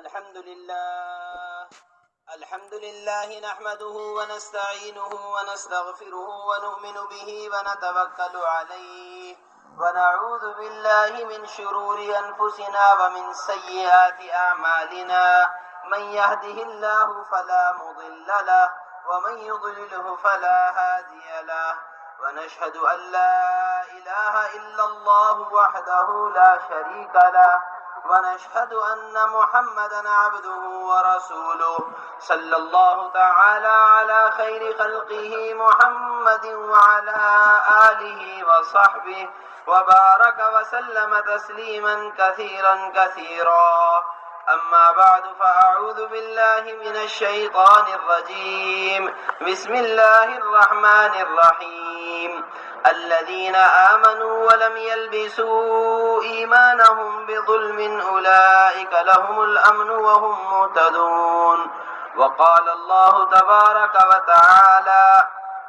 الحمد لله نحمده ونستعينه ونستغفره ونؤمن به ونتوكل عليه ونعوذ بالله من شرور أنفسنا ومن سيئات أعمالنا من يهده الله فلا مضل له ومن يضلله فلا هادي له ونشهد أن لا إله إلا الله وحده لا شريك له ونشهد أن محمدا عبده ورسوله صلى الله تعالى على خير خلقه محمد وعلى آله وصحبه وبارك وسلم تسليما كثيرا أما بعد فأعوذ بالله من الشيطان الرجيم بسم الله الرحمن الرحيم الذين آمنوا ولم يلبسوا إيمانهم بظلم أولئك لهم الأمن وهم مهتدون وقال الله تبارك وتعالى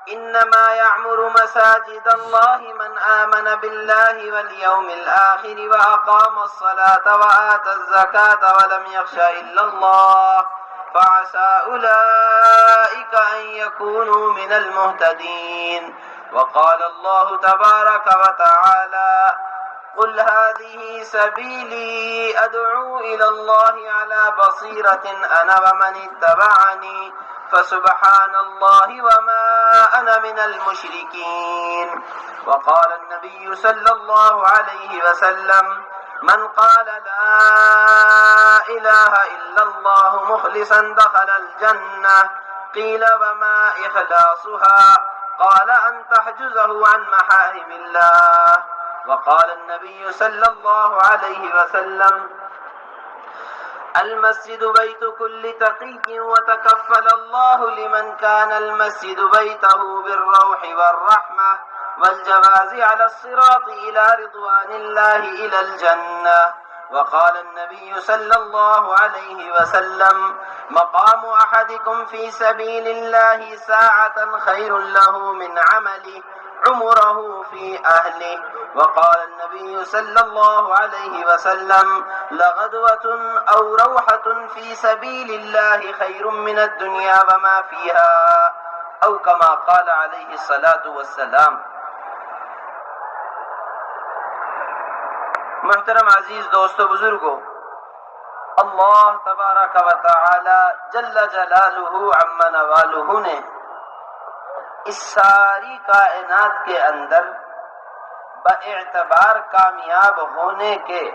إنما يعمر مساجد الله من آمن بالله واليوم الآخر وأقام الصلاة وآتى الزكاة ولم يخش إلا الله فعسى أولئك أن يكونوا من المهتدين وقال الله تبارك وتعالى قل هذه سبيلي أدعو إلى الله على بصيرة أنا ومن اتبعني فسبحان الله وما أنا من المشركين وقال النبي صلى الله عليه وسلم من قال لا إله إلا الله مخلصا دخل الجنة قيل وما إخلاصها قال أن تحجزه عن محارم الله وقال النبي صلى الله عليه وسلم المسجد بيت كل تقي وتكفل الله لمن كان المسجد بيته بالروح والرحمة والجواز على الصراط إلى رضوان الله إلى الجنة وقال النبي صلى الله عليه وسلم مقام أحدكم في سبيل الله ساعة خير له من عمله عمره في أهله وقال النبي صلى الله عليه وسلم لغدوة أو روحة في سبيل الله خير من الدنيا وما فيها أو كما قال عليه الصلاة والسلام۔ محترم عزیز دوستو بزرگو، اللہ تبارک و تعالی جل جلالہ عم نوالہ نے اس ساری کائنات کے اندر باعتبار کامیاب ہونے کے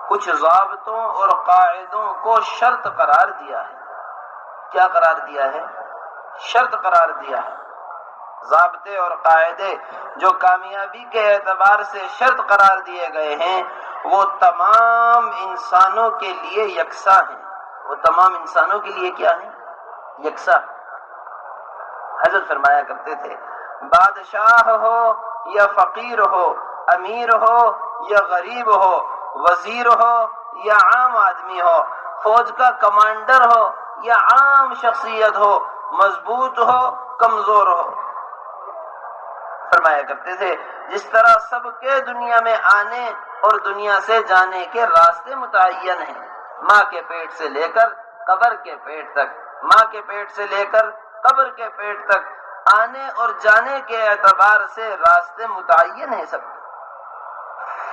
کچھ ضابطوں اور قاعدوں کو شرط قرار دیا ہے۔ کیا قرار دیا ہے؟ شرط قرار دیا ہے۔ ضابطے اور قاعدے جو کامیابی کے اعتبار سے شرط قرار دیے گئے ہیں وہ تمام انسانوں کے لیے یکساں ہیں۔ وہ تمام انسانوں کے لیے کیا ہیں؟ یکساں۔ حضرت فرمایا کرتے تھے بادشاہ ہو یا فقیر ہو، امیر ہو یا غریب ہو، وزیر ہو یا عام آدمی ہو، فوج کا کمانڈر ہو یا عام شخصیت ہو، مضبوط ہو کمزور ہو، فرمایا کرتے تھے جس طرح سب کے دنیا میں آنے اور دنیا سے جانے کے راستے متعین ہیں، ماں کے پیٹ سے لے کر قبر کے پیٹ تک، ماں کے پیٹ سے لے کر قبر کے پیٹ تک آنے اور جانے کے اعتبار سے راستے متعین ہیں سب۔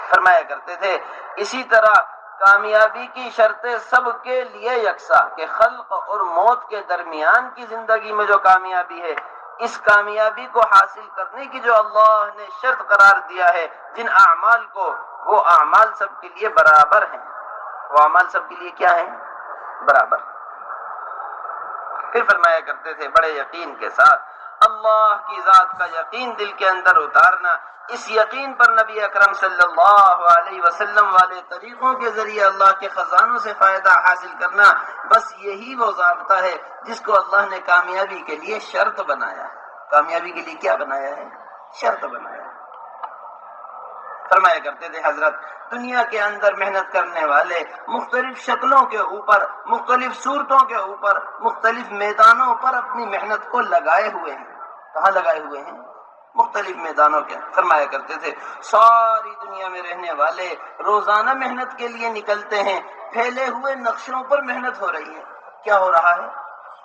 فرمایا کرتے تھے اسی طرح کامیابی کی شرطیں سب کے لیے یکساں کہ خلق اور موت کے درمیان کی زندگی میں جو کامیابی ہے، اس کامیابی کو حاصل کرنے کی جو اللہ نے شرط قرار دیا ہے، جن اعمال کو، وہ اعمال سب کے لیے برابر ہیں۔ وہ اعمال سب کے لیے کیا ہیں؟ برابر۔ پھر فرمایا کرتے تھے بڑے یقین کے ساتھ اللہ کی ذات کا یقین دل کے اندر اتارنا، اس یقین پر نبی اکرم صلی اللہ علیہ وسلم والے طریقوں کے ذریعے اللہ کے خزانوں سے فائدہ حاصل کرنا، بس یہی وہ ضابطہ ہے جس کو اللہ نے کامیابی کے لیے شرط بنایا ہے۔ کامیابی کے لیے کیا بنایا ہے؟ شرط بنایا ہے۔ فرمایا کرتے تھے حضرت دنیا کے اندر محنت کرنے والے مختلف شکلوں کے اوپر، مختلف صورتوں کے اوپر، مختلف میدانوں پر اپنی محنت کو لگائے ہوئے ہیں۔ کہاں لگائے ہوئے ہیں؟ مختلف میدانوں کے۔ فرمایا کرتے تھے ساری دنیا میں رہنے والے روزانہ محنت کے لیے نکلتے ہیں، پھیلے ہوئے نقشوں پر محنت ہو رہی ہے۔ کیا ہو رہا ہے؟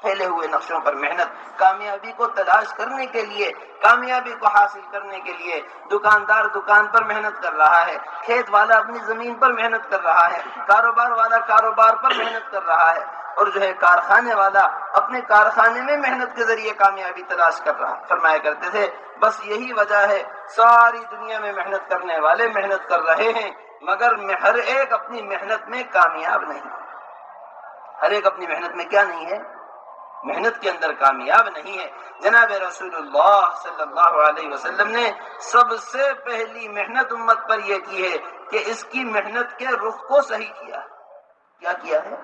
پھیلے ہوئے نقشوں پر محنت، کامیابی کو تلاش کرنے کے لیے، کامیابی کو حاصل کرنے کے لیے دکاندار دکان پر محنت کر رہا ہے، کھیت والا اپنی زمین پر محنت کر رہا ہے، کاروبار والا کاروبار پر محنت کر رہا ہے، اور جو ہے کارخانے والا اپنے کارخانے میں محنت کے ذریعے کامیابی تلاش کر رہا ہے۔ فرمایا کرتے تھے بس یہی وجہ ہے ساری دنیا میں محنت کرنے والے محنت کر رہے ہیں، مگر ہر ایک اپنی محنت میں کامیاب نہیں، ہر ایک اپنی محنت میں کیا نہیں ہے؟ محنت کے اندر کامیاب نہیں ہے۔ جناب رسول اللہ صلی اللہ علیہ وسلم نے سب سے پہلی محنت امت پر یہ کی ہے کہ اس کی محنت کے رخ کو صحیح کیا۔ کیا کیا ہے؟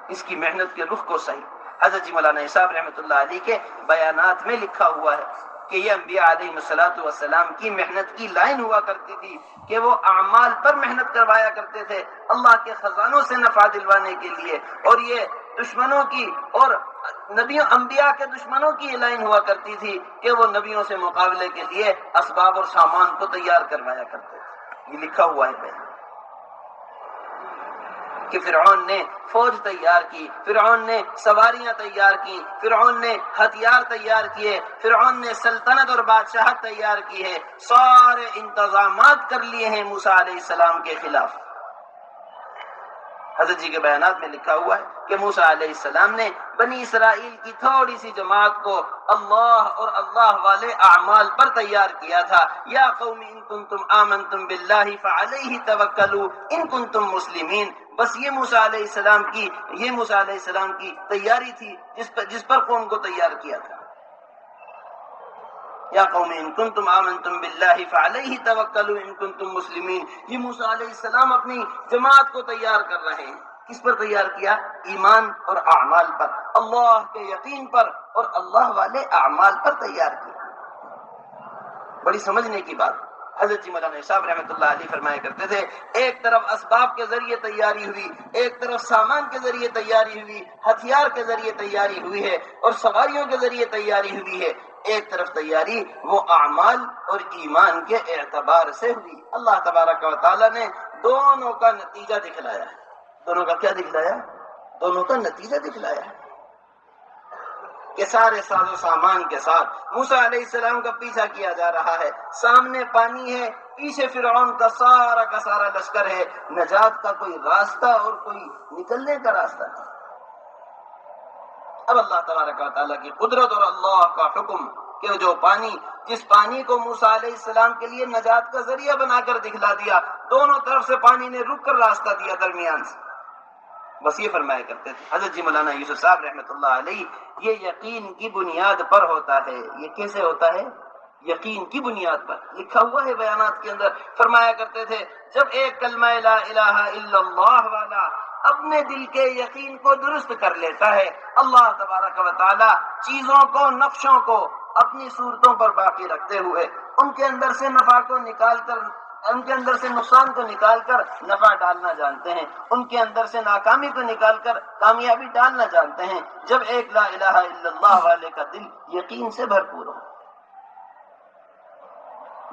اس کی محنت کے رخ کو صحیح۔ حضرت جی مولانا صاحب رحمۃ اللہ علیہ کے بیانات میں لکھا ہوا ہے کہ یہ انبیاء علیہ السلام کی محنت کی لائن ہوا کرتی تھی کہ وہ اعمال پر محنت کروایا کرتے تھے اللہ کے خزانوں سے نفع دلوانے کے لیے، اور یہ دشمنوں کی اور نبیوں انبیاء کے دشمنوں کی یہ لائن ہوا کرتی تھی کہ وہ نبیوں سے مقابلے کے لیے اسباب اور سامان کو تیار کروایا کرتے تھے۔ یہ لکھا ہوا ہے بیان کہ فرعون نے فوج تیار کی، فرعون نے سواریاں تیار کی، فرعون نے ہتھیار تیار کیے، فرعون نے سلطنت اور بادشاہت تیار کی ہے، سارے انتظامات کر لیے ہیں موسیٰ علیہ السلام کے خلاف۔ حضرت جی کے بیانات میں لکھا ہوا ہے کہ موسیٰ علیہ السلام نے بنی اسرائیل کی تھوڑی سی جماعت کو اللہ اور اللہ والے اعمال پر تیار کیا تھا۔ یا قوم ان کنتم آمنتم باللہ فعلیہ توکلوا ان کنتم مسلمین۔ بس یہ موسیٰ علیہ السلام کی تیاری تھی جس پر قوم کو تیار کیا تھا۔ یا قوم ان کنتم آمنتم باللہ فعلیہ توکلوا ان کنتم مسلمین۔ یہ موسیٰ علیہ السلام اپنی جماعت کو تیار کر رہے ہیں۔ کس پر تیار کیا؟ ایمان اور اعمال پر، اللہ کے یقین پر اور اللہ والے اعمال پر تیار کیا۔ بڑی سمجھنے کی بات۔ حضرت جی مولانا صاحب رحمۃ اللہ علیہ فرمایا کرتے تھے ایک طرف اسباب کے ذریعے تیاری ہوئی، ایک طرف سامان کے ذریعے تیاری ہوئی، ہتھیار کے ذریعے تیاری ہوئی ہے اور سواریوں کے ذریعے تیاری ہوئی ہے، ایک طرف تیاری وہ اعمال اور ایمان کے اعتبار سے ہوئی۔ اللہ تبارک و تعالیٰ نے دونوں کا نتیجہ دکھلایا ہے۔ دونوں کا کیا دکھلایا؟ دونوں کا نتیجہ دکھلایا ہے کہ سارے ساز و سامان کے ساتھ موسیٰ علیہ السلام کا پیچھا کیا جا رہا ہے، سامنے پانی ہے، پیچھے فرعون کا سارا لشکر ہے، نجات کا کوئی راستہ اور کوئی نکلنے کا راستہ نہیں۔ اب اللہ تبارک و تعالیٰ کی قدرت اور اللہ کا حکم کہ جو جس پانی کو موسیٰ علیہ السلام کے لیے نجات کا ذریعہ بنا کر دکھلا دیا، دونوں طرف سے پانی نے رک کر راستہ دیا درمیان سے۔ بس یہ فرمایا کرتے تھے حضرت جی مولانا یوسف صاحب رحمۃ اللہ علیہ، یہ یقین کی بنیاد پر ہوتا ہے۔ یہ کیسے ہوتا ہے؟ یقین کی بنیاد پر۔ لکھا ہوا ہے بیانات کے اندر، فرمایا کرتے تھے جب ایک کلمہ لا الہ الا اللہ والا اپنے دل کے یقین کو درست کر لیتا ہے، اللہ تبارک و تعالی چیزوں کو، نقشوں کو اپنی صورتوں پر باقی رکھتے ہوئے ان کے اندر سے نفع کو نکال کر، ان کے اندر سے نقصان کو نکال کر نفع ڈالنا جانتے ہیں، ان کے اندر سے ناکامی کو نکال کر کامیابی ڈالنا جانتے ہیں جب ایک لا الہ الا اللہ والے کا دل یقین سے بھرپور ہو۔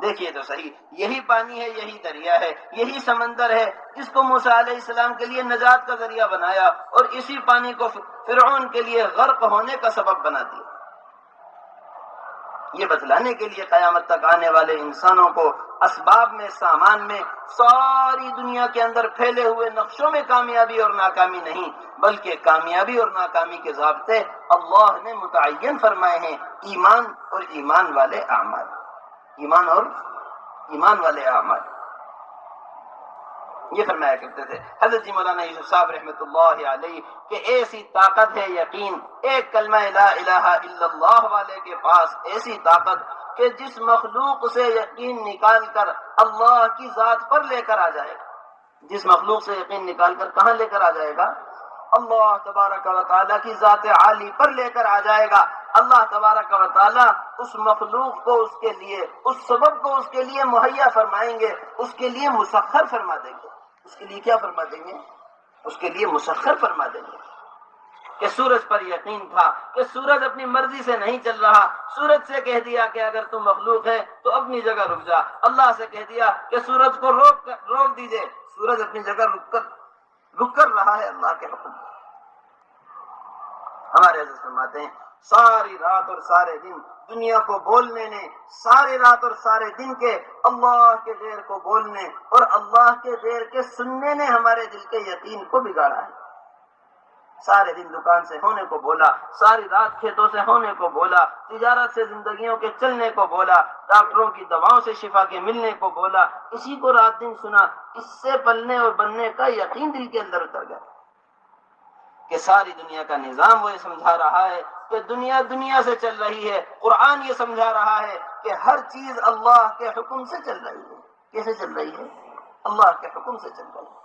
دیکھیے تو صحیح، یہی پانی ہے، یہی دریا ہے، یہی سمندر ہے جس کو موسیٰ علیہ السلام کے لیے نجات کا ذریعہ بنایا، اور اسی پانی کو فرعون کے لیے غرق ہونے کا سبب بنا دیا۔ یہ بتلانے کے لیے قیامت تک آنے والے انسانوں کو اسباب میں، سامان میں، ساری دنیا کے اندر پھیلے ہوئے نقشوں میں کامیابی اور ناکامی نہیں، بلکہ کامیابی اور ناکامی کے ضابطے اللہ نے متعین فرمائے ہیں، ایمان اور ایمان والے اعمال، ایمان اور ایمان والے اعمال۔ یہ فرمایا کرتے تھے حضرت جی مولانا یوسف صاحب رحمۃ اللہ علیہ کہ ایسی طاقت ہے یقین، ایک کلمہ لا الہ الا اللہ والے کے پاس ایسی طاقت کہ جس مخلوق سے یقین نکال کر اللہ کی ذات پر لے کر آ جائے گا، جس مخلوق سے یقین نکال کر کہاں لے کر آ جائے گا؟ اللہ تبارک و تعالیٰ کی ذات عالی پر لے کر آ جائے گا۔ اللہ تبارک و تعالیٰ اس مخلوق کو، اس کے لیے، اس سبب کو اس کے لیے مہیا فرمائیں گے، اس کے لیے مسخر فرما دیں گے۔ اس کے لیے کیا فرما دیں گے؟ اس کے لیے مسخر فرما دیں گے۔ کہ سورج پر یقین تھا کہ سورج اپنی مرضی سے نہیں چل رہا، سورج سے کہہ دیا کہ اگر تم مخلوق ہے تو اپنی جگہ رک جا، اللہ سے کہہ دیا کہ سورج کو روک دیجئے، سورج اپنی جگہ رک کر رک کر رہا ہے اللہ کے حکم. ہمارے حضرت فرماتے ہیں ساری رات اور سارے دن دنیا کو بولنے نے، ساری رات اور سارے دن کے اللہ کے غیر کو بولنے اور اللہ کے غیر کے سننے نے ہمارے دل کے یقین کو بگاڑا ہے. سارے دن دکان سے ہونے کو بولا، ساری رات کھیتوں سے ہونے کو بولا، تجارت سے زندگیوں کے چلنے کو بولا، ڈاکٹروں کی دواؤں سے شفا کے ملنے کو بولا، اسی کو رات دن سنا. اس سے پلنے اور بننے کا یقین دل کے اندر اتر گیا کہ ساری دنیا کا نظام وہ یہ سمجھا رہا ہے کہ دنیا دنیا سے چل رہی ہے. قرآن یہ سمجھا رہا ہے کہ ہر چیز اللہ کے حکم سے چل رہی ہے. کیسے چل رہی ہے؟ اللہ کے حکم سے چل رہی ہے.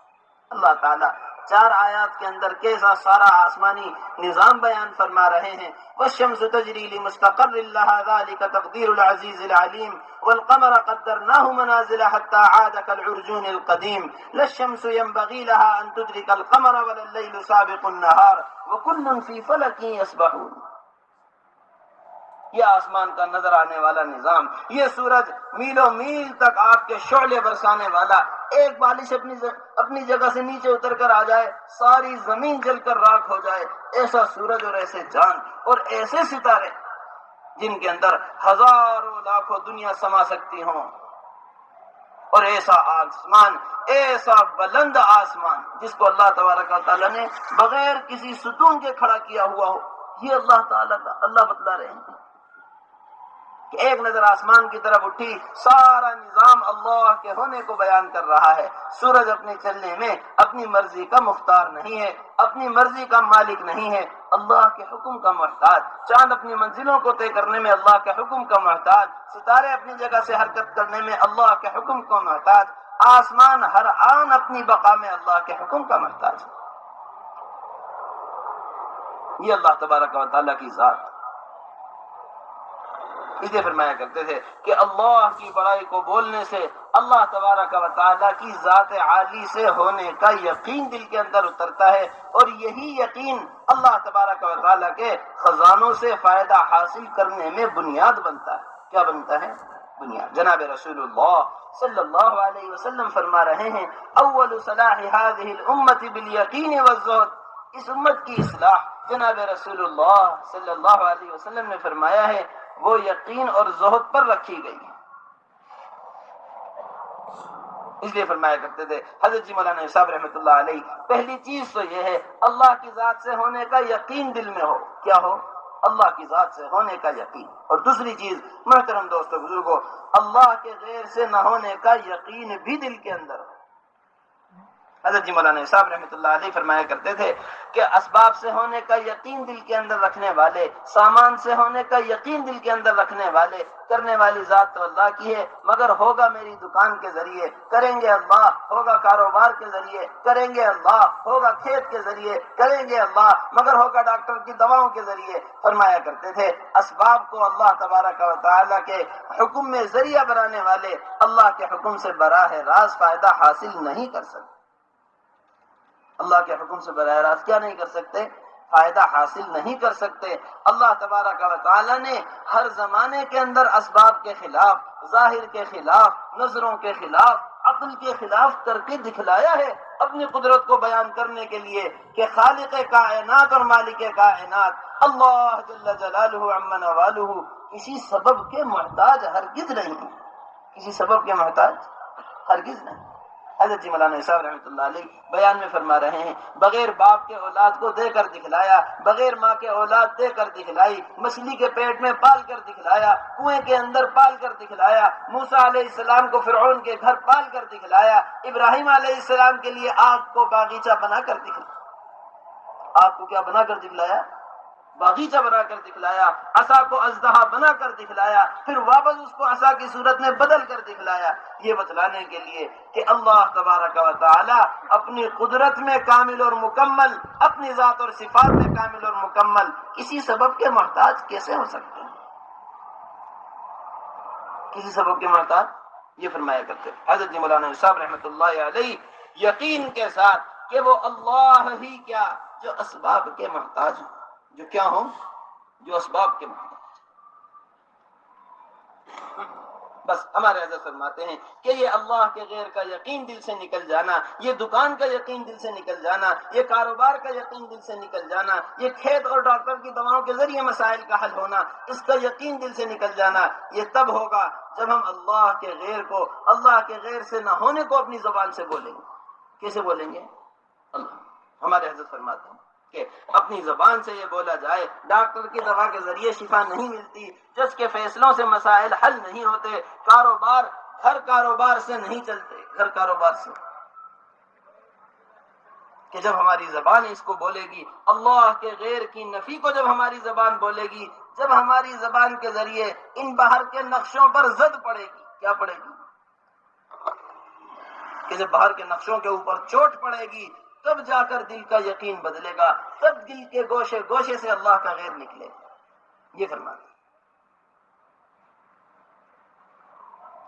اللہ تعالیٰ 4 آیات کے اندر کیسا سارا آسمانی نظام بیان فرما رہے ہیں. والشمس تجری لمستقر لها ذلك تقدیر العزیز العلیم والقمر قدرناه منازل حتى عاد كالعرجون القدیم لا الشمس ينبغي لها ان تدرك القمر ولا الليل سابق النهار وكل في فلك يسبحون. یہ آسمان کا نظر آنے والا نظام، یہ سورج میلوں میل تک آگ کے شعلے برسانے والا، ایک بالش اپنی جگہ سے نیچے اتر کر آ جائے ساری زمین جل کر راکھ ہو جائے، ایسا سورج اور ایسے چاند اور ایسے ستارے جن کے اندر ہزاروں لاکھوں دنیا سما سکتی ہوں، اور ایسا آسمان، ایسا بلند آسمان جس کو اللہ تبارک و تعالیٰ نے بغیر کسی ستون کے کھڑا کیا ہوا ہو. یہ اللہ تعالیٰ کا اللہ بتلا رہے ہیں کہ ایک نظر آسمان کی طرف اٹھی، سارا نظام اللہ کے ہونے کو بیان کر رہا ہے. سورج اپنے چلنے میں اپنی مرضی کا مختار نہیں ہے، اپنی مرضی کا مالک نہیں ہے، اللہ کے حکم کا محتاج. چاند اپنی منزلوں کو طے کرنے میں اللہ کے حکم کا محتاج، ستارے اپنی جگہ سے حرکت کرنے میں اللہ کے حکم کا محتاج، آسمان ہر آن اپنی بقا میں اللہ کے حکم کا محتاج. یہ اللہ تبارک و تعالیٰ کی ذات. اس لیے فرمایا کرتے تھے کہ اللہ کی بڑائی کو بولنے سے اللہ تبارک و تعالیٰ کی ذات عالی سے ہونے کا یقین دل کے اندر اترتا ہے، اور یہی یقین اللہ تبارک و تعالیٰ کے خزانوں سے فائدہ حاصل کرنے میں بنیاد بنتا ہے. کیا بنتا ہے؟ بنیاد. جناب رسول اللہ صلی اللہ علیہ وسلم فرما رہے ہیں اول صلاح هذه الامة بالیقین والزہد. اس امت کی اصلاح جناب رسول اللہ صلی اللہ علیہ وسلم نے فرمایا ہے وہ یقین اور زہد پر رکھی گئی ہے. اس لیے فرمایا کرتے تھے حضرت جی مولانا صاحب رحمۃ اللہ علیہ، پہلی چیز تو یہ ہے اللہ کی ذات سے ہونے کا یقین دل میں ہو. کیا ہو؟ اللہ کی ذات سے ہونے کا یقین. اور دوسری چیز محترم دوستو بزرگوں، اللہ کے غیر سے نہ ہونے کا یقین بھی دل کے اندر ہو. حضرت جی مولانا صاحب رحمۃ اللہ علیہ فرمایا کرتے تھے کہ اسباب سے ہونے کا یقین دل کے اندر رکھنے والے، سامان سے ہونے کا یقین دل کے اندر رکھنے والے، کرنے والی ذات تو اللہ کی ہے، مگر ہوگا میری دکان کے ذریعے، کریں گے اللہ، ہوگا کاروبار کے ذریعے، کریں گے اللہ، ہوگا کھیت کے ذریعے، کریں گے اللہ، مگر ہوگا ڈاکٹر کی دواؤں کے ذریعے. فرمایا کرتے تھے اسباب کو اللہ تبارک و تعالیٰ کے حکم میں ذریعہ بنانے والے اللہ کے حکم سے براہ راست فائدہ حاصل نہیں کر سکتے. اللہ کے حکم سے براہ راست کیا نہیں کر سکتے؟ فائدہ حاصل نہیں کر سکتے. اللہ تبارک و تعالیٰ نے ہر زمانے کے اندر اسباب کے خلاف، ظاہر کے خلاف، نظروں کے خلاف، عقل کے خلاف کر کے دکھلایا ہے اپنی قدرت کو بیان کرنے کے لیے کہ خالق کائنات اور مالک کائنات اللہ جل جلالہ عم نوالہ کسی سبب کے محتاج ہرگز نہیں، کسی سبب کے محتاج ہرگز نہیں. حضرت جی مولانا صاحب رحمۃ اللہ علیہ بیان میں فرما رہے ہیں بغیر باپ کے اولاد کو دے کر دکھلایا، بغیر ماں کے اولاد دے کر دکھلائی، مچھلی کے پیٹ میں پال کر دکھلایا، کنویں کے اندر پال کر دکھلایا، موسیٰ علیہ السلام کو فرعون کے گھر پال کر دکھلایا، ابراہیم علیہ السلام کے لیے آگ کو باغیچہ بنا کر دکھلایا. آگ کو کیا بنا کر دکھلایا؟ باغیچہ بنا کر دکھلایا. عصا کو اژدہا بنا کر دکھلایا، پھر واپس اس کو عصا کی صورت میں بدل کر دکھلایا. یہ بتلانے کے لیے کہ اللہ تبارک و تعالی اپنی قدرت میں کامل اور مکمل، اپنی ذات اور صفات میں کامل اور مکمل، کسی سبب کے محتاج کیسے ہو سکتے ہیں؟ کسی سبب کے محتاج. یہ فرمایا کرتے حضرت جی مولانا صاحب رحمۃ اللہ علیہ یقین کے ساتھ کہ وہ اللہ ہی کیا جو اسباب کے محتاج ہوں، جو کیا ہوں؟ جو اسباب کے محتاج. بس ہمارے حضرت فرماتے ہیں کہ یہ اللہ کے غیر کا یقین دل سے نکل جانا، یہ دکان کا یقین دل سے نکل جانا، یہ کاروبار کا یقین دل سے نکل جانا، یہ کھیت اور ڈاکٹر کی دواؤں کے ذریعے مسائل کا حل ہونا، اس کا یقین دل سے نکل جانا، یہ تب ہوگا جب ہم اللہ کے غیر کو، اللہ کے غیر سے نہ ہونے کو اپنی زبان سے بولیں گے۔ کیسے بولیں گے؟ اللہ ہمارے حضرت فرماتے ہیں کہ اپنی زبان سے یہ بولا جائے، ڈاکٹر کی دوا کے ذریعے شفا نہیں ملتی، جج کے فیصلوں سے مسائل حل نہیں ہوتے، گھر کاروبار سے نہیں چلتے، گھر کاروبار سے، کہ جب ہماری زبان اس کو بولے گی، اللہ کے غیر کی نفی کو جب ہماری زبان بولے گی، جب ہماری زبان کے ذریعے ان باہر کے نقشوں پر زد پڑے گی، کیا پڑے گی؟ کہ جب باہر کے نقشوں کے اوپر چوٹ پڑے گی، تب جا کر دل کا یقین بدلے گا، تب دل کے گوشے گوشے سے اللہ کا غیر نکلے گا۔ یہ فرماتے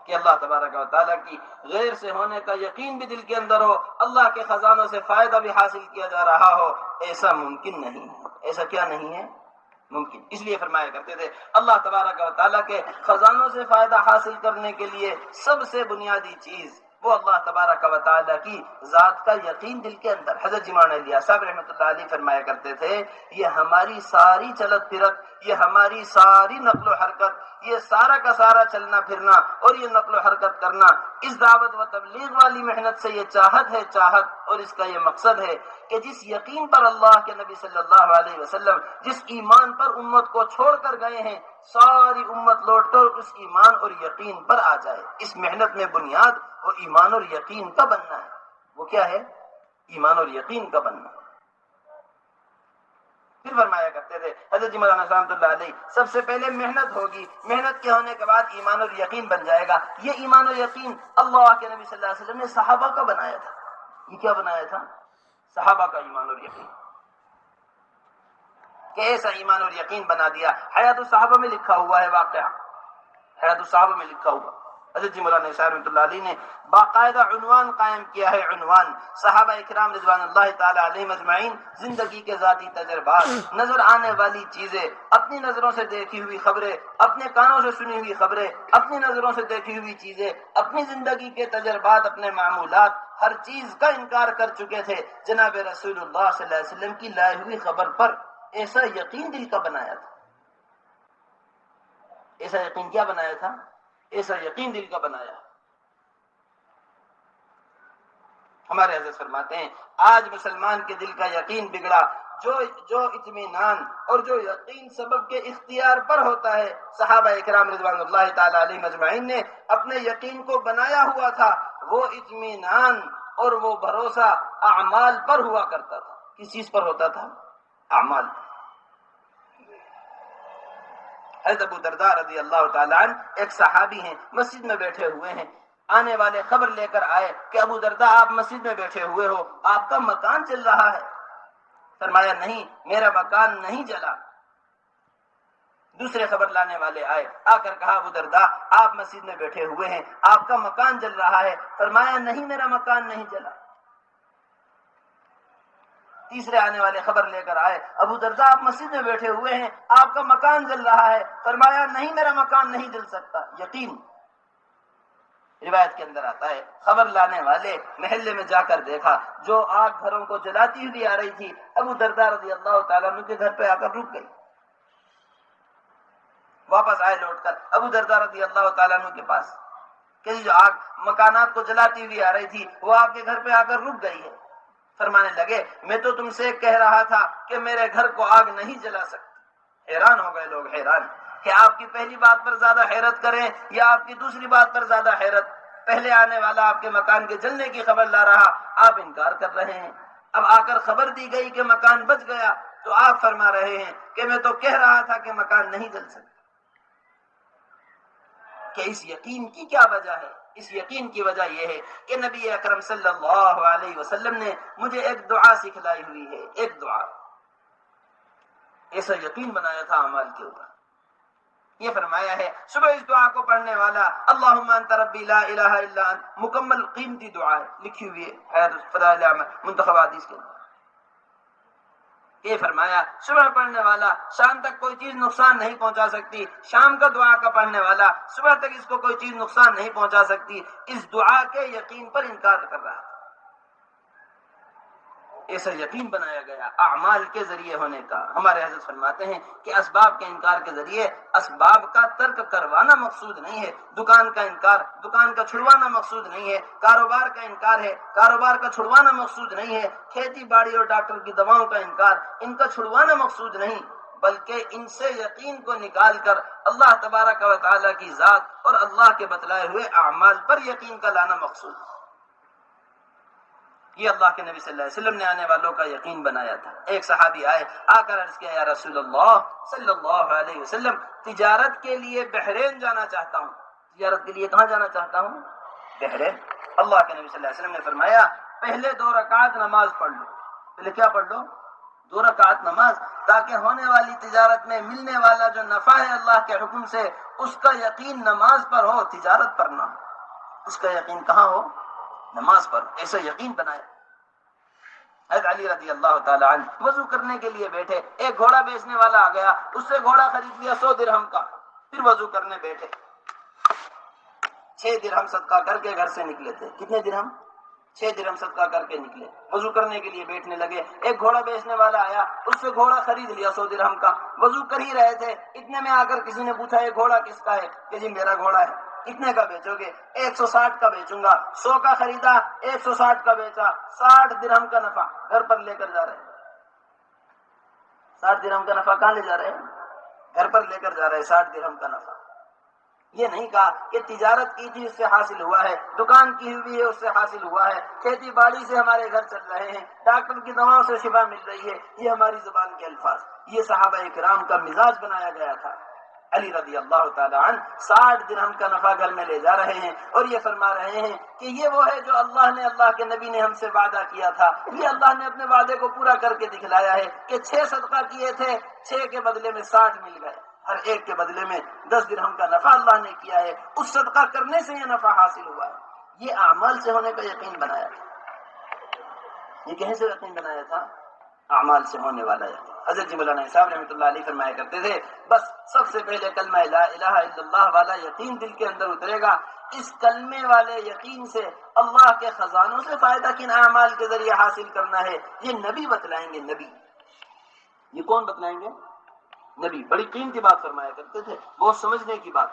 کہ اللہ تبارک و تعالیٰ کی غیر سے ہونے کا یقین بھی دل کے اندر ہو، اللہ کے خزانوں سے فائدہ بھی حاصل کیا جا رہا ہو، ایسا ممکن نہیں ہے۔ ایسا کیا نہیں ہے؟ ممکن۔ اس لیے فرمایا کرتے تھے اللہ تبارک و تعالیٰ کے خزانوں سے فائدہ حاصل کرنے کے لیے سب سے بنیادی چیز وہ اللہ تبارک و تعالیٰ کی ذات کا یقین دل کے اندر۔ حضرت جمعہ علیہ صاحب رحمۃ اللہ علیہ فرمایا کرتے تھے یہ ہماری ساری چلت پھرت، یہ ہماری ساری نقل و حرکت، یہ سارا کا سارا چلنا پھرنا اور یہ نقل و حرکت کرنا اس دعوت و تبلیغ والی محنت سے یہ چاہت ہے، چاہت، اور اس کا یہ مقصد ہے کہ جس یقین پر اللہ کے نبی صلی اللہ علیہ وسلم جس ایمان پر امت کو چھوڑ کر گئے ہیں، ساری امت لوٹ کر اس ایمان اور یقین پر آ جائے۔ اس محنت میں بنیاد وہ ایمان اور یقین کا بننا ہے۔ وہ کیا ہے؟ ایمان اور یقین کا بننا۔ پھر فرمایا کرتے تھے حضرت جی مولانا رحمۃ اللہ علیہ سب سے پہلے محنت ہوگی، محنت کے ہونے کے بعد ایمان اور یقین بن جائے گا۔ یہ ایمان اور یقین اللہ کے نبی صلی اللہ علیہ وسلم نے صحابہ کا بنایا تھا۔ یہ کیا بنایا تھا؟ صحابہ کا ایمان اور یقین، کہ ایسا ایمان اور یقین بنا دیا۔ حیات الصحابہ میں لکھا ہوا ہے واقعہ، حیات الصحابہ میں لکھا ہوا حضرت جی مولانا شاہ رحمۃ اللہ علیہ نے باقاعدہ عنوان قائم کیا ہے، عنوان صحابہ اکرام رضوان اللہ تعالی علیہم اجمعین زندگی کے ذاتی تجربات، نظر آنے والی چیزیں، اپنی نظروں سے دیکھی ہوئی خبریں، اپنے کانوں سے سنی ہوئی خبریں، اپنی نظروں سے دیکھی ہوئی چیزیں، اپنی زندگی کے تجربات، اپنے معمولات، ہر چیز کا انکار کر چکے تھے۔ جناب رسول اللہ صلی اللہ علیہ وسلم کی لائی ہوئی خبر پر ایسا یقین دل کا بنایا تھا۔ ایسا یقین کیا بنایا تھا؟ ایسا یقین دل کا بنایا۔ ہمارے حضرت فرماتے ہیں آج مسلمان کے دل کا یقین بگڑا، جو اطمینان اور جو یقین سبب کے اختیار پر ہوتا ہے، صحابہ اکرام رضوان اللہ تعالی علیہم اجمعین نے اپنے یقین کو بنایا ہوا تھا، وہ اطمینان اور وہ بھروسہ اعمال پر ہوا کرتا تھا۔ کس چیز پر ہوتا تھا؟ اعمال۔ حضرت ابو درداء رضی اللہ تعالیٰ عنہ ایک صحابی ہیں، مسجد میں بیٹھے ہوئے ہیں، آنے والے خبر لے کر آئے کہ ابو درداء آپ مسجد میں بیٹھے ہوئے ہو، آپ کا مکان جل رہا ہے۔ فرمایا نہیں، میرا مکان نہیں جلا۔ دوسرے خبر لانے والے آئے، آ کر کہا ابو درداء آپ مسجد میں بیٹھے ہوئے ہیں، آپ کا مکان جل رہا ہے۔ فرمایا نہیں، میرا مکان نہیں جلا۔ تیسرے آنے والے خبر لے کر آئے، ابو درداء آپ مسجد میں بیٹھے ہوئے ہیں، آپ کا مکان جل رہا ہے۔ فرمایا نہیں، میرا مکان نہیں جل سکتا۔ یقین۔ روایت کے اندر آتا ہے خبر لانے والے محلے میں جا کر دیکھا، جو آگ گھروں کو جلاتی ہوئی آ رہی تھی ابو درداء رضی اللہ تعالیٰ عنہ کے گھر پہ آ کر رک گئی۔ واپس آئے لوٹ کر ابو درداء رضی اللہ تعالیٰ عنہ کے پاس کہ جو آگ مکانات کو جلاتی ہوئی آ رہی تھی وہ آپ کے گھر پہ آ کر رک گئی ہے۔ فرمانے لگے میں تو تم سے کہہ رہا تھا کہ میرے گھر کو آگ نہیں جلا سکتی۔ حیران ہو گئے لوگ، حیران کہ آپ کی پہلی بات پر زیادہ حیرت کریں یا آپ کی دوسری بات پر زیادہ حیرت۔ پہلے آنے والا آپ کے مکان کے جلنے کی خبر لا رہا، آپ انکار کر رہے ہیں۔ اب آ کر خبر دی گئی کہ مکان بچ گیا تو آپ فرما رہے ہیں کہ میں تو کہہ رہا تھا کہ مکان نہیں جل سکتا۔ کہ اس یقین کی کیا وجہ ہے؟ اس یقین کی وجہ یہ ہے کہ نبی اکرم صلی اللہ علیہ وسلم نے مجھے ایک دعا سکھلائی ہوئی ہے، ایک دعا، ایسا یقین بنایا تھا اعمال کے اوپر۔ یہ فرمایا ہے صبح اس دعا کو پڑھنے والا اللہم انت ربی لا الہ الا انت، مکمل قیمتی دعا ہے، لکھی ہوئی ہے منتخب حدیث کے اندر، یہ فرمایا صبح پڑھنے والا شام تک کوئی چیز نقصان نہیں پہنچا سکتی، شام کا دعا کا پڑھنے والا صبح تک اس کو کوئی چیز نقصان نہیں پہنچا سکتی، اس دعا کے یقین پر انکار کر رہا تھا۔ ایسا یقین بنایا گیا اعمال کے ذریعے ہونے کا۔ ہمارے حضرت فرماتے ہیں کہ اسباب کے انکار کے ذریعے اسباب کا ترک کروانا مقصود نہیں ہے، دکان کا انکار دکان کا چھڑوانا مقصود نہیں ہے، کاروبار کا انکار ہے کاروبار کا چھڑوانا مقصود نہیں ہے، کھیتی باڑی اور ڈاکٹر کی دواؤں کا انکار ان کا چھڑوانا مقصود نہیں، بلکہ ان سے یقین کو نکال کر اللہ تبارک و تعالیٰ کی ذات اور اللہ کے بتلائے ہوئے اعمال پر یقین کا لانا مقصود ہے۔ یہ اللہ کے نبی صلی اللہ علیہ وسلم نے آنے والوں کا یقین بنایا تھا۔ ایک صحابی آئے، آ کر عرض کیا، یا رسول اللہ صلی اللہ علیہ وسلم، تجارت کے لیے بحرین جانا چاہتا ہوں۔ تجارت کے لیے کہاں جانا چاہتا ہوں؟ بحرین۔ اللہ کے نبی صلی اللہ علیہ وسلم نے فرمایا پہلے 2 رکعت نماز پڑھ لو۔ پہلے کیا پڑھ لو؟ 2 رکعت نماز، تاکہ ہونے والی تجارت میں ملنے والا جو نفع ہے اللہ کے حکم سے اس کا یقین نماز پر ہو، تجارت پر نہ ہو۔ اس کا یقین کہاں ہو؟ نماز پر۔ ایسا یقین بنایا۔ حضرت علی رضی اللہ تعالی عنہ وضو کرنے کے لیے بیٹھے، ایک گھوڑا بیچنے والا آ گیا، اس سے گھوڑا خرید لیا 100 درہم کا، پھر وضو کرنے بیٹھے، 6 درہم صدقہ کر کے گھر سے نکلے تھے۔ کتنے درہم؟ 6 درہم صدقہ کر کے نکلے، وضو کرنے کے لیے بیٹھنے لگے، ایک گھوڑا بیچنے والا آیا، اس سے گھوڑا خرید لیا 100 درہم کا، وضو کر ہی رہے تھے، اتنے میں آ کر کسی نے پوچھا یہ گھوڑا کس کا ہے؟ کہ جی میرا گھوڑا ہے۔ کتنے کا بیچو گے؟ 160 کا بیچوں گا۔ 100 کا خریدا، 160 کا بیچا، 60 درہم کا نفع گھر پر لے کر جا رہے ہیں۔ 60 درہم کا نفع کہاں لے جا رہے ہیں؟ گھر پر لے کر جا رہے ہیں 60 درہم کا نفع۔ یہ نہیں کہا کہ تجارت کی تھی اس سے حاصل ہوا ہے، دکان کی ہوئی ہے اس سے حاصل ہوا ہے، کھیتی باڑی سے ہمارے گھر چل رہے ہیں، ڈاکٹر کی دواؤں سے شفا مل رہی ہے، یہ ہماری زبان کے الفاظ۔ یہ صحابہ کرام کا مزاج بنایا گیا تھا۔ علی رضی اللہ تعالی عنہ 60 درہم کا نفع گھر میں لے جا رہے ہیں اور یہ فرما رہے ہیں کہ یہ وہ ہے جو اللہ نے، اللہ کے نبی نے ہم سے وعدہ کیا تھا، یہ اللہ نے اپنے وعدے کو پورا کر کے دکھلایا ہے کہ 6 صدقہ کیے تھے، 6 کے بدلے میں 60 مل گئے، ہر ایک کے بدلے میں 10 درہم کا نفع اللہ نے کیا ہے، اس صدقہ کرنے سے یہ نفع حاصل ہوا ہے۔ یہ اعمال سے ہونے کا یقین بنایا تھا۔ یہ کہیں سے یقین بنایا تھا؟ اعمال سے ہونے والا یقین۔ حضرت مولانا صاحب رحمۃ اللہ علیہ فرمایا کرتے تھے بس سب سے پہلے کلمہ لا الہ الا اللہ والا یقین دل کے اندر اترے گا، اس کلمے والے یقین سے اللہ کے خزانوں سے فائدہ کن اعمال کے ذریعے حاصل کرنا ہے یہ نبی بتلائیں گے۔ نبی یہ کون بتلائیں گے؟ نبی۔ بڑی قیمتی بات فرمایا کرتے تھے، بہت سمجھنے کی بات۔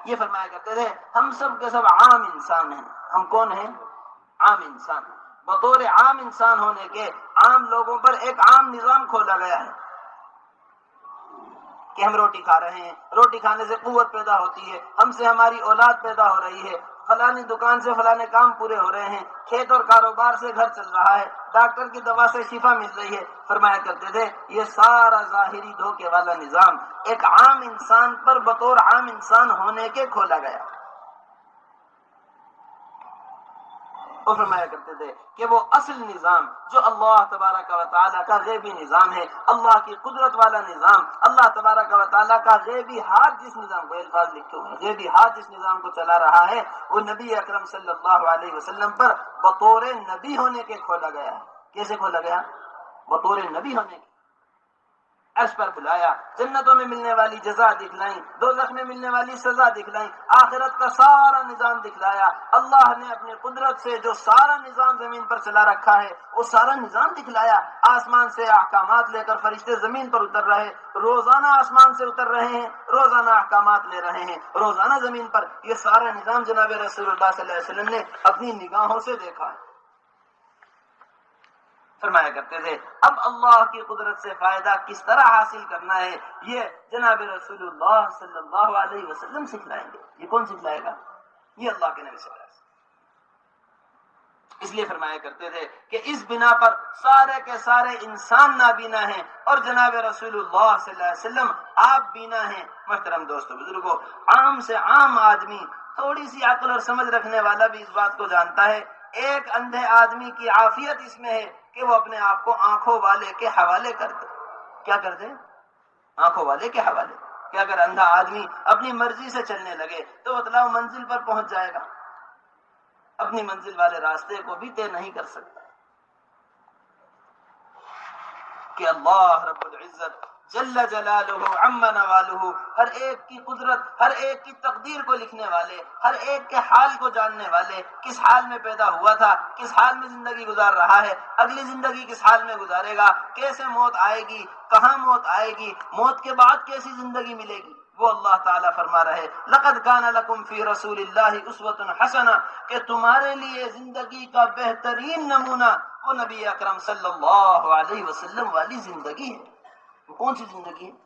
یہ فرمایا کرتے تھے ہم سب کے سب عام انسان ہیں۔ ہم کون ہیں؟ عام انسان۔ بطور عام انسان ہونے کے عام لوگوں پر ایک عام نظام کھولا گیا ہے کہ ہم روٹی کھا رہے ہیں، روٹی کھانے سے قوت پیدا ہوتی ہے، ہم سے ہماری اولاد پیدا ہو رہی ہے، فلانی دکان سے فلانے کام پورے ہو رہے ہیں، کھیت اور کاروبار سے گھر چل رہا ہے، ڈاکٹر کی دوا سے شفا مل رہی ہے۔ فرمایا کرتے تھے یہ سارا ظاہری دھوکے والا نظام ایک عام انسان پر بطور عام انسان ہونے کے کھولا گیا۔ اور فرمایا کرتے تھے کہ وہ اصل نظام جو اللہ تبارک و تعالیٰ کا غیبی نظام ہے، اللہ کی قدرت والا نظام، اللہ تبارک و تعالیٰ کا غیبی ہاتھ جس نظام کو، الفاظ لکھے ہوئے ہیں، غیبی ہاتھ جس نظام کو چلا رہا ہے وہ نبی اکرم صلی اللہ علیہ وسلم پر بطور نبی ہونے کے کھولا گیا ہے۔ کیسے کھولا گیا؟ بطور نبی ہونے کے۔ عرش پر بلایا، جنتوں میں ملنے والی جزا دکھلائیں، دوزخ میں ملنے والی سزا دکھلائیں، آخرت کا سارا نظام دکھلایا۔ اللہ نے اپنے قدرت سے جو سارا نظام زمین پر چلا رکھا ہے وہ سارا نظام دکھلایا۔ آسمان سے احکامات لے کر فرشتے زمین پر اتر رہے، روزانہ آسمان سے اتر رہے ہیں، روزانہ احکامات لے رہے ہیں، روزانہ زمین پر۔ یہ سارا نظام جناب رسول اللہ صلی اللہ علیہ وسلم نے اپنی نگاہوں سے دیکھا ہے۔ فرمایا کرتے تھے اب اللہ کی قدرت سے فائدہ کس طرح حاصل کرنا ہے یہ جناب رسول اللہ صلی اللہ علیہ وسلم سکھلائیں گے۔ یہ کون سکھلائے گا؟ یہ اللہ کے نبی صلی اللہ علیہ وسلم۔ اس لیے فرمایا کرتے تھے کہ اس بنا پر سارے کے سارے انسان نابینا ہیں اور جناب رسول اللہ صلی اللہ علیہ وسلم آپ بینا ہیں۔ محترم دوستو بزرگوں، عام سے عام آدمی، تھوڑی سی عقل اور سمجھ رکھنے والا بھی اس بات کو جانتا ہے ایک اندھے آدمی کی عافیت اس میں ہے کہ وہ اپنے آپ کو آنکھوں والے کے حوالے کر دے۔ کیا کر دے؟ آنکھوں والے کے حوالے۔ کہ اگر اندھا آدمی اپنی مرضی سے چلنے لگے تو مطلب منزل پر پہنچ جائے گا، اپنی منزل والے راستے کو بھی طے نہیں کر سکتا۔ کہ اللہ رب العزت جل جلالہ عم نوالہ ہر ایک کی قدرت، ہر ایک کی تقدیر کو لکھنے والے، ہر ایک کے حال کو جاننے والے، کس حال میں پیدا ہوا تھا، کس حال میں زندگی گزار رہا ہے، اگلی زندگی کس حال میں گزارے گا، کیسے موت آئے گی، کہاں موت آئے گی، موت کے بعد کیسی زندگی ملے گی، وہ اللہ تعالیٰ فرما رہے لقد کان لکم فی رسول اللہ اسوۃ حسنہ، کہ تمہارے لیے زندگی کا بہترین نمونہ وہ نبی اکرم صلی اللہ علیہ وسلم والی زندگی ہے۔ وہ کون سی زندگی ہے؟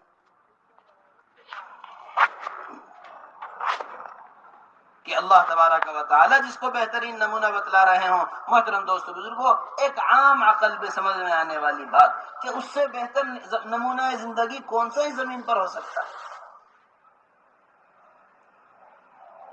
کہ اللہ تبارک و تعالی جس کو بہترین نمونہ بتلا رہے ہوں۔ محترم دوستو بزرگوں، ایک عام عقل میں سمجھ میں آنے والی بات کہ اس سے بہتر نمونہ زندگی کون سا ہی زمین پر ہو سکتا ہے؟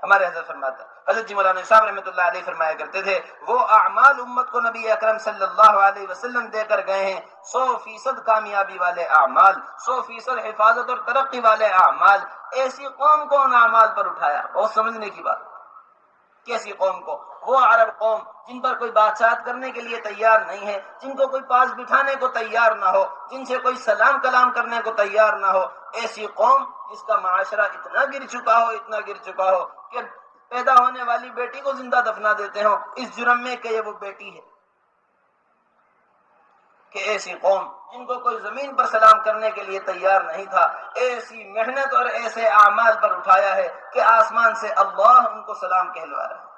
ہمارے حضرت فرماتا حضرت جی مولانا صاحب رحمۃ اللہ علیہ فرمایا کرتے تھے وہ اعمال امت کو نبی اکرم صلی اللہ علیہ وسلم دے کر گئے ہیں، 100% کامیابی والے اعمال، 100% حفاظت اور ترقی والے اعمال، ایسی قوم کو ان اعمال پر اٹھایا۔ بہت سمجھنے کی بات، کیسی قوم کو؟ وہ عرب قوم جن پر کوئی بادشاہت کرنے کے لیے تیار نہیں ہے، جن کو کوئی پاس بٹھانے کو تیار نہ ہو، جن سے کوئی سلام کلام کرنے کو تیار نہ ہو، ایسی قوم جس کا معاشرہ اتنا گر چکا ہو، اتنا گر چکا ہو کہ پیدا ہونے والی بیٹی کو زندہ دفنا دیتے ہوں اس جرم میں کہ یہ وہ بیٹی ہے۔ کہ ایسی قوم جن کو کوئی زمین پر سلام کرنے کے لیے تیار نہیں تھا، ایسی محنت اور ایسے اعمال پر اٹھایا ہے کہ آسمان سے اللہ ان کو سلام کہلوا رہا ہے۔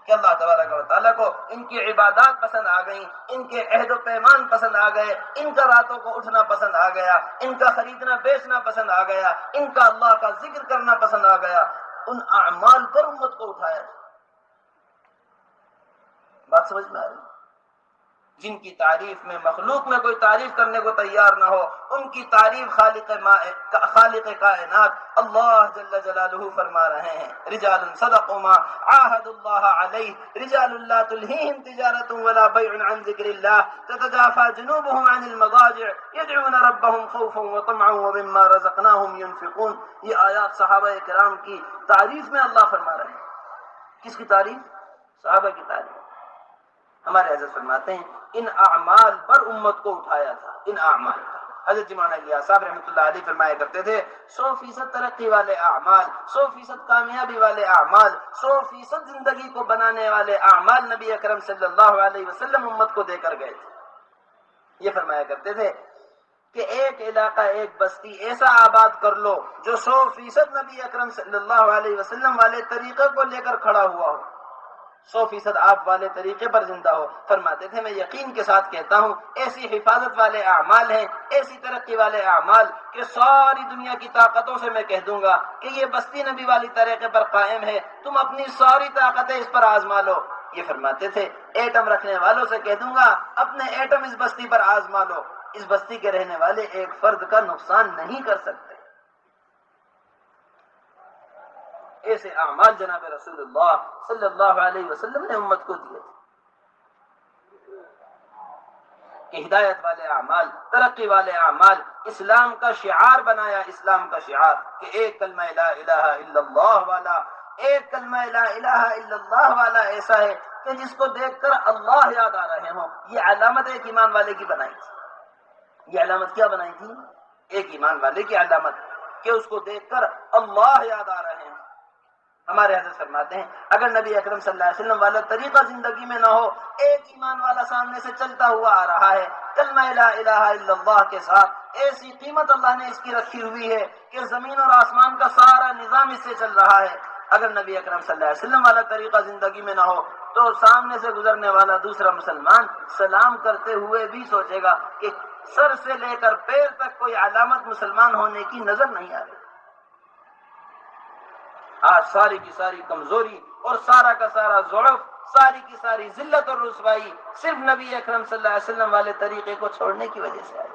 کہ اللہ تبارک و تعالیٰ کو ان کی عبادات پسند آ گئیں، ان کے عہد و پیمان پسند آ گئے، ان کا راتوں کو اٹھنا پسند آ گیا، ان کا خریدنا بیچنا پسند آ گیا، ان کا اللہ کا ذکر کرنا پسند آ گیا، ان اعمال پر امت کو اٹھایا۔ بات سمجھ میں آ رہی؟ جن کی تعریف میں مخلوق میں کوئی تعریف کرنے کو تیار نہ ہو، ان کی تعریف خالق کائنات اللہ جل جلالہ فرما رہے ہیں۔ رجال صدقوا ما عاهدوا الله عليه رجال لا تلهيهم تجارة ولا بيع عن ذكر الله تتجافى جنوبهم عن المضاجع يدعون ربهم خوفا وطمعا ومما رزقناهم ينفقون۔ یہ آیات صحابہ کرام کی تعریف میں اللہ فرما رہے ہیں۔ کس کی تعریف؟ صحابہ کی تعریف۔ ہمارے حضرت فرماتے ہیں ان اعمال پر امت کو اٹھایا تھا، ان اعمال پر۔ حضرت جی مولانا الیاس صاحب رحمۃ اللہ علیہ فرمایا کرتے تھے 100% ترقی والے اعمال، 100% کامیابی والے اعمال، 100% زندگی کو بنانے والے اعمال نبی اکرم صلی اللہ علیہ وسلم امت کو دے کر گئے تھے۔ یہ فرمایا کرتے تھے کہ ایک علاقہ، ایک بستی ایسا آباد کر لو جو 100% نبی اکرم صلی اللہ علیہ وسلم والے طریقے کو لے کر کھڑا ہوا ہو، 100% آپ والے طریقے پر زندہ ہو۔ فرماتے تھے میں یقین کے ساتھ کہتا ہوں ایسی حفاظت والے اعمال ہیں، ایسی ترقی والے اعمال کہ ساری دنیا کی طاقتوں سے میں کہہ دوں گا کہ یہ بستی نبی والی طریقے پر قائم ہے، تم اپنی ساری طاقتیں اس پر آزما لو۔ یہ فرماتے تھے ایٹم رکھنے والوں سے کہہ دوں گا اپنے ایٹم اس بستی پر آزما لو، اس بستی کے رہنے والے ایک فرد کا نقصان نہیں کر سکتے۔ ایسے اعمال جناب رسول اللہ صلی اللہ علیہ وسلم نے امت کو دیے تھے کہ ہدایت والے اعمال، ترقی والے اعمال، اسلام کا شعار بنایا، اسلام کا شعار کہ ایک کلمہ لا الہ الا اللہ والا، ایک کلمہ لا الہ الا اللہ والا ایسا ہے کہ جس کو دیکھ کر اللہ یاد آ رہے ہوں۔ یہ علامت ایک ایمان والے کی بنائی تھی۔ یہ علامت کیا بنائی تھی؟ ایک ایمان والے کی علامت کہ اس کو دیکھ کر اللہ یاد آ رہے ہیں۔ ہمارے حضرت فرماتے ہیں اگر نبی اکرم صلی اللہ علیہ وسلم والا طریقہ زندگی میں نہ ہو، ایک ایمان والا سامنے سے چلتا ہوا آ رہا ہے کلمہ لا الہ الا اللہ کے ساتھ، ایسی قیمت اللہ نے اس کی رکھی ہوئی ہے کہ زمین اور آسمان کا سارا نظام اس سے چل رہا ہے۔ اگر نبی اکرم صلی اللہ علیہ وسلم والا طریقہ زندگی میں نہ ہو تو سامنے سے گزرنے والا دوسرا مسلمان سلام کرتے ہوئے بھی سوچے گا کہ سر سے لے کر پیر تک کوئی علامت مسلمان ہونے کی نظر نہیں آ رہی۔ آج ساری کی ساری کمزوری اور سارا کا سارا ضعف، ساری کی ساری ذلت اور رسوائی صرف نبی اکرم صلی اللہ علیہ وسلم والے طریقے کو چھوڑنے کی وجہ سے آئی۔